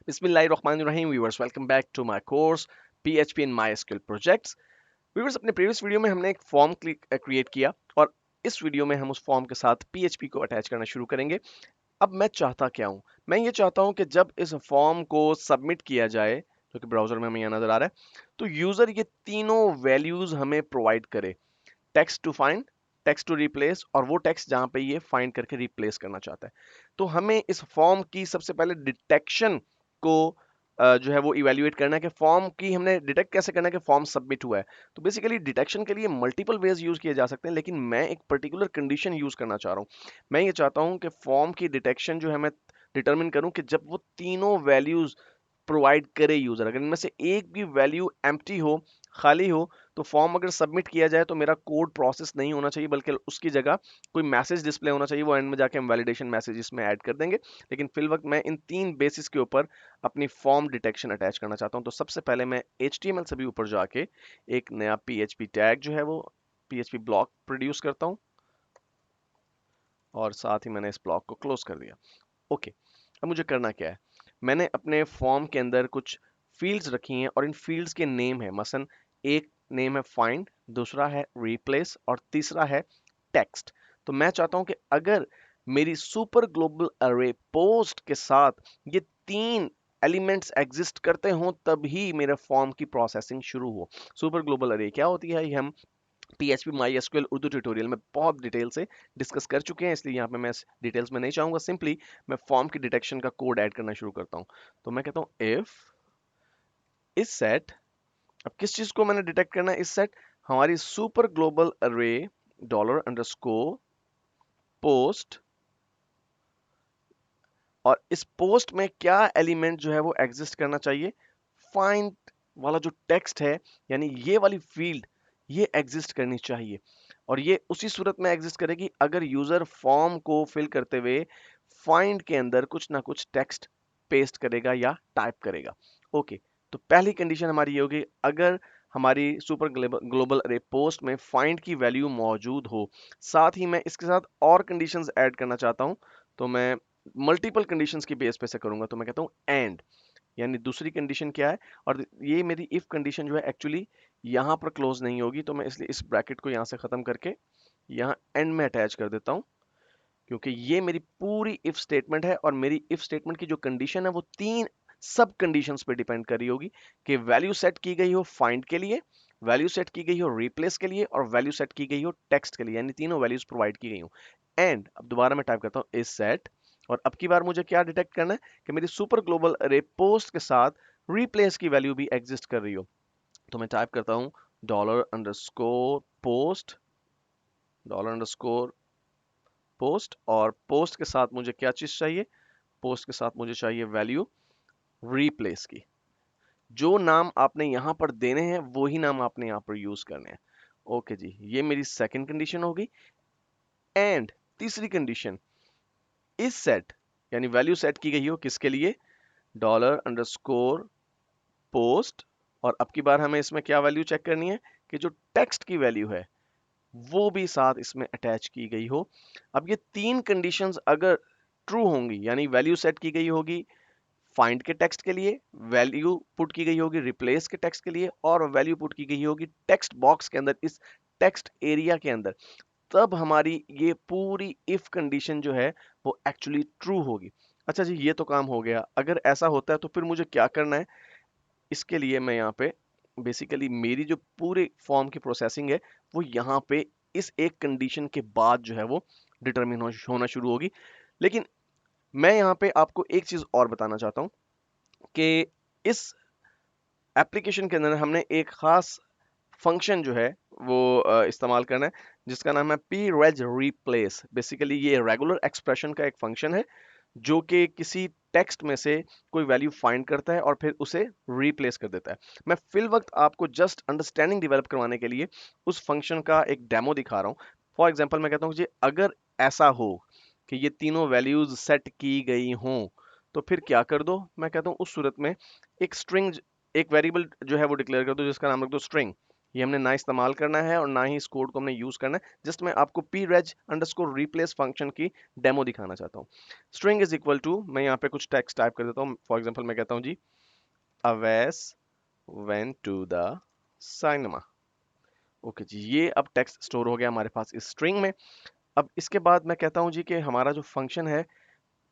बिस्मिल्लाहिर्रहमानिर्रहीम viewers, welcome back to my course PHP in MySQL projects. Viewers, अपने previous video में हमने एक फॉर्म क्रिएट किया और इस वीडियो में हम उस फॉर्म के साथ पीएचपी को अटैच करना शुरू करेंगे। अब मैं चाहता क्या हूं? मैं ये चाहता हूं कि जब इस फॉर्म को सबमिट किया जाए, जो कि ब्राउजर में हमें यहाँ नजर आ रहा है, तो यूजर ये तीनों वैल्यूज हमें प्रोवाइड करे। Text to find, text to replace और वो टेक्स्ट जहां पे ये फाइंड करके रिप्लेस करना चाहता है। तो हमें इस फॉर्म की सबसे पहले डिटेक्शन को जो है वो इवेल्युएट करना है कि फॉर्म की हमने डिटेक्ट कैसे करना है कि फॉर्म सबमिट हुआ है। तो बेसिकली डिटेक्शन के लिए मल्टीपल वेज यूज किए जा सकते हैं, लेकिन मैं एक पर्टिकुलर कंडीशन यूज करना चाह रहा हूँ। मैं ये चाहता हूँ कि फॉर्म की डिटेक्शन जो है मैं डिटरमिन करूं कि जब वो तीनों वैल्यूज प्रोवाइड करे यूजर, अगर इनमें से एक भी वैल्यू एम्प्टी हो, खाली हो, तो फॉर्म अगर सबमिट किया जाए तो मेरा कोड प्रोसेस नहीं होना चाहिए, बल्कि उसकी जगह कोई मैसेज डिस्प्ले होना चाहिए। वो एंड में जाके हम वैलिडेशन मैसेज इसमें ऐड कर देंगे। लेकिन फिल वक्त मैं इन तीन बेसिस के ऊपर अपनी फॉर्म डिटेक्शन अटैच करना चाहता हूं। तो सबसे पहले मैं HTML से भी ऊपर जाके एक नया PHP टैग जो है वो PHP ब्लॉक प्रोड्यूस करता हूं और साथ ही मैंने इस ब्लॉक को क्लोज कर दिया। ओके, अब मुझे करना क्या है? मैंने अपने फॉर्म के अंदर कुछ फील्ड्स रखी हैं और इन फील्ड्स के नेम है। मसलन एक नेम है फाइंड, दूसरा है रिप्लेस और तीसरा है टेक्स्ट। तो मैं चाहता हूं कि अगर मेरी सुपर ग्लोबल अरे पोस्ट के साथ ये तीन एलिमेंट्स एग्जिस्ट करते हों तभी मेरे फॉर्म की प्रोसेसिंग शुरू हो। सुपर ग्लोबल अरे क्या होती है, ये हम PHP MySQL उर्दू ट्यूटोरियल में बहुत डिटेल से डिस्कस कर चुके हैं, इसलिए यहाँ पे मैं डिटेल्स में नहीं चाहूंगा। सिंपली मैं फॉर्म की डिटेक्शन का कोड ऐड करना शुरू करता हूँ। तो मैं कहता हूँ इफ इस सेट, अब किस चीज को मैंने डिटेक्ट करना है? इस सेट हमारी सुपर ग्लोबल अरे $_ पोस्ट, और इस पोस्ट में क्या एलिमेंट जो है वो एग्जिस्ट करना चाहिए? फाइंड वाला जो टेक्स्ट है, यानी ये वाली फील्ड, ये एग्जिस्ट करनी चाहिए। और ये उसी सूरत में एग्जिस्ट करेगी अगर यूजर फॉर्म को फिल करते हुए फाइंड के अंदर कुछ ना कुछ टेक्स्ट पेस्ट करेगा या टाइप करेगा। ओके, तो पहली कंडीशन हमारी ये होगी, अगर हमारी सुपर ग्लोबल अरे पोस्ट में फाइंड की वैल्यू मौजूद हो। साथ ही मैं इसके साथ और कंडीशंस ऐड करना चाहता हूं, तो मैं मल्टीपल कंडीशंस की बेस पे से करूंगा। तो मैं कहता हूं एंड, यानी दूसरी कंडीशन क्या है? और ये मेरी इफ कंडीशन जो है एक्चुअली यहां पर क्लोज नहीं होगी, तो मैं इसलिए इस ब्रैकेट को यहां से खत्म करके यहां एंड में अटैच कर देता हूं, क्योंकि ये मेरी पूरी इफ स्टेटमेंट है और मेरी इफ स्टेटमेंट की जो कंडीशन है वो तीन सब कंडीशंस पे डिपेंड कर रही होगी कि वैल्यू सेट की गई हो फाइंड के लिए, वैल्यू सेट की गई हो रिप्लेस के लिए और वैल्यू सेट की गई हो टेक्स्ट के लिए, यानी तीनों वैल्यूज प्रोवाइड की गई हो। एंड अब दोबारा मैं टाइप करता हूं इस सेट, और अब की बार मुझे क्या डिटेक्ट करना है कि मेरी सुपर ग्लोबल अरे पोस्ट के साथ रिप्लेस की वैल्यू भी एग्जिस्ट कर रही हो। तो मैं टाइप करता हूं $_पोस्ट, $_ पोस्ट, और पोस्ट के साथ मुझे क्या चीज चाहिए? पोस्ट के साथ मुझे चाहिए वैल्यू रिप्लेस की। जो नाम आपने यहां पर देने हैं वही नाम आपने यहां पर यूज करने हैं। ओके जी, ये मेरी सेकंड कंडीशन होगी। एंड तीसरी कंडीशन, इस सेट, यानी वैल्यू सेट की गई हो किसके लिए? $_ पोस्ट, और अब की बार हमें इसमें क्या वैल्यू चेक करनी है कि जो टेक्स्ट की वैल्यू है वो भी साथ इसमें अटैच की गई हो। अब ये तीन कंडीशंस अगर ट्रू होंगी, यानी वैल्यू सेट की गई होगी फाइंड के टेक्स्ट के लिए, वैल्यू पुट की गई होगी रिप्लेस के टेक्स्ट के लिए, और वैल्यू पुट की गई होगी टेक्स्ट बॉक्स के अंदर, इस टेक्स्ट एरिया के अंदर, तब हमारी ये पूरी इफ कंडीशन जो है वो एक्चुअली ट्रू होगी। अच्छा जी, ये तो काम हो गया। अगर ऐसा होता है तो फिर मुझे क्या करना है? इसके लिए मैं यहाँ पे बेसिकली मेरी जो पूरे फॉर्म की प्रोसेसिंग है वो यहाँ पे इस एक कंडीशन के बाद जो है वो डिटरमिन होना शुरू होगी। लेकिन मैं यहाँ पे आपको एक चीज और बताना चाहता हूँ कि इस एप्लीकेशन के अंदर हमने एक खास फंक्शन जो है वो इस्तेमाल करना है, जिसका नाम है pReg replace। बेसिकली ये रेगुलर एक्सप्रेशन का एक फंक्शन है जो कि किसी टेक्स्ट में से कोई वैल्यू फाइंड करता है और फिर उसे रिप्लेस कर देता है। मैं फिल वक्त आपको जस्ट अंडरस्टैंडिंग डेवलप करवाने के लिए उस फंक्शन का एक डेमो दिखा रहा हूँ। फॉर एग्जांपल मैं कहता हूँ जी, अगर ऐसा हो कि ये तीनों वैल्यूज सेट की गई हों तो फिर क्या कर दो? मैं कहता हूँ उस सूरत में एक स्ट्रिंग, एक वेरिएबल जो है वो डिक्लेयर कर दो जिसका नाम रख दो स्ट्रिंग, ये हमने ना इस्तेमाल करना है और ना ही इस कोड को हमने यूज करना है। जस्ट मैं आपको preg_replace फंक्शन की डेमो दिखाना चाहता हूँ। स्ट्रिंग इज इक्वल टू, मैं यहाँ पे कुछ टेक्स्ट टाइप कर देता हूँ। फॉर एग्जाम्पल मैं कहता हूँ जी Awais went to the cinema। Okay जी, ये अब टेक्स्ट स्टोर हो गया हमारे पास इस स्ट्रिंग में। अब इसके बाद मैं कहता हूँ जी कि हमारा जो फंक्शन है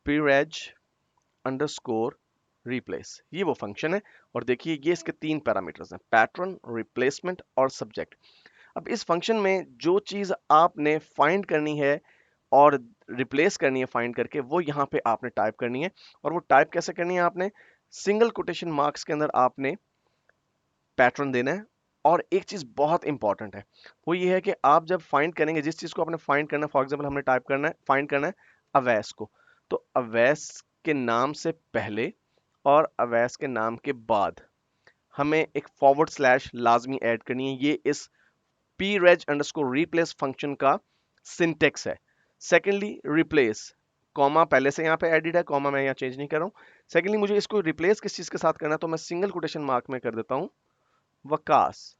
preg_replace, ये वो फंक्शन है। और देखिए ये इसके 3 पैरामीटर्स हैं, पैटर्न, रिप्लेसमेंट और सब्जेक्ट। अब इस फंक्शन में जो चीज आपने फाइंड करनी है और रिप्लेस करनी है फाइंड करके, वो यहाँ पे आपने टाइप करनी है। और वो टाइप कैसे करनी है, आपने सिंगल कोटेशन मार्क्स के अंदर आपने पैटर्न देना है। और एक चीज बहुत इंपॉर्टेंट है, वो ये है कि आप जब फाइंड करेंगे, जिस चीज को आपने फाइंड करना है, फॉर एग्जांपल हमने टाइप करना है, फाइंड करना है अवैस को, तो अवैस के नाम से पहले और अवैस के नाम के बाद हमें एक फॉरवर्ड स्लैश लाजमी ऐड करनी है। ये इस preg_replace फंक्शन का सिंटेक्स है। सेकेंडली रिप्लेस, कॉमा पहले से यहाँ पे एडिड है, कॉमा मैं यहाँ चेंज नहीं कर रहा हूँ। सेकेंडली मुझे इसको रिप्लेस किस चीज के साथ करना है, तो मैं सिंगल कोटेशन मार्क में कर देता हूँ वकास,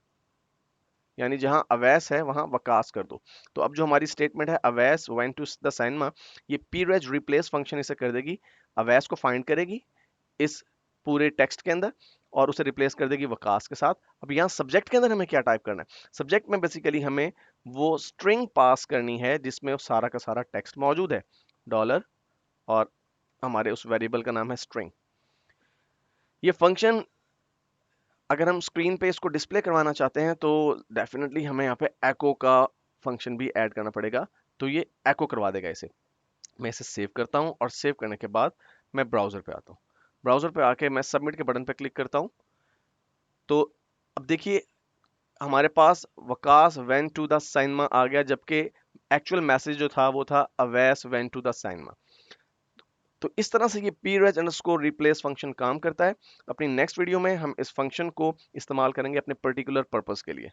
यानी जहां अवैस है वहां वकास कर दो। तो अब जो हमारी स्टेटमेंट है Awais went to the cinema, ये preg_replace फंक्शन इसे कर देगी, अवैस को फाइंड करेगी इस पूरे टेक्स्ट के अंदर और उसे रिप्लेस कर देगी वकास के साथ। अब यहाँ सब्जेक्ट के अंदर हमें क्या टाइप करना है, सब्जेक्ट में बेसिकली हमें वो स्ट्रिंग पास करनी है जिसमें वो सारा का सारा टेक्स्ट मौजूद है, डॉलर, और हमारे उस वेरिएबल का नाम है स्ट्रिंग। ये फंक्शन अगर हम स्क्रीन पे इसको डिस्प्ले करवाना चाहते हैं तो डेफिनेटली हमें यहाँ पे एको का फंक्शन भी ऐड करना पड़ेगा, तो ये एको करवा देगा इसे। मैं इसे सेव करता हूँ और सेव करने के बाद मैं ब्राउजर पे आता हूँ। ब्राउजर पे आके मैं सबमिट के बटन पे क्लिक करता हूँ। तो अब देखिए हमारे पास Waqas went to the cinema आ गया, जबकि एक्चुअल मैसेज जो था वो था Awais went to the cinema. तो इस तरह से ये preg_replace फंक्शन काम करता है। अपनी नेक्स्ट वीडियो में हम इस फंक्शन को इस्तेमाल करेंगे अपने पर्टिकुलर पर्पस के लिए।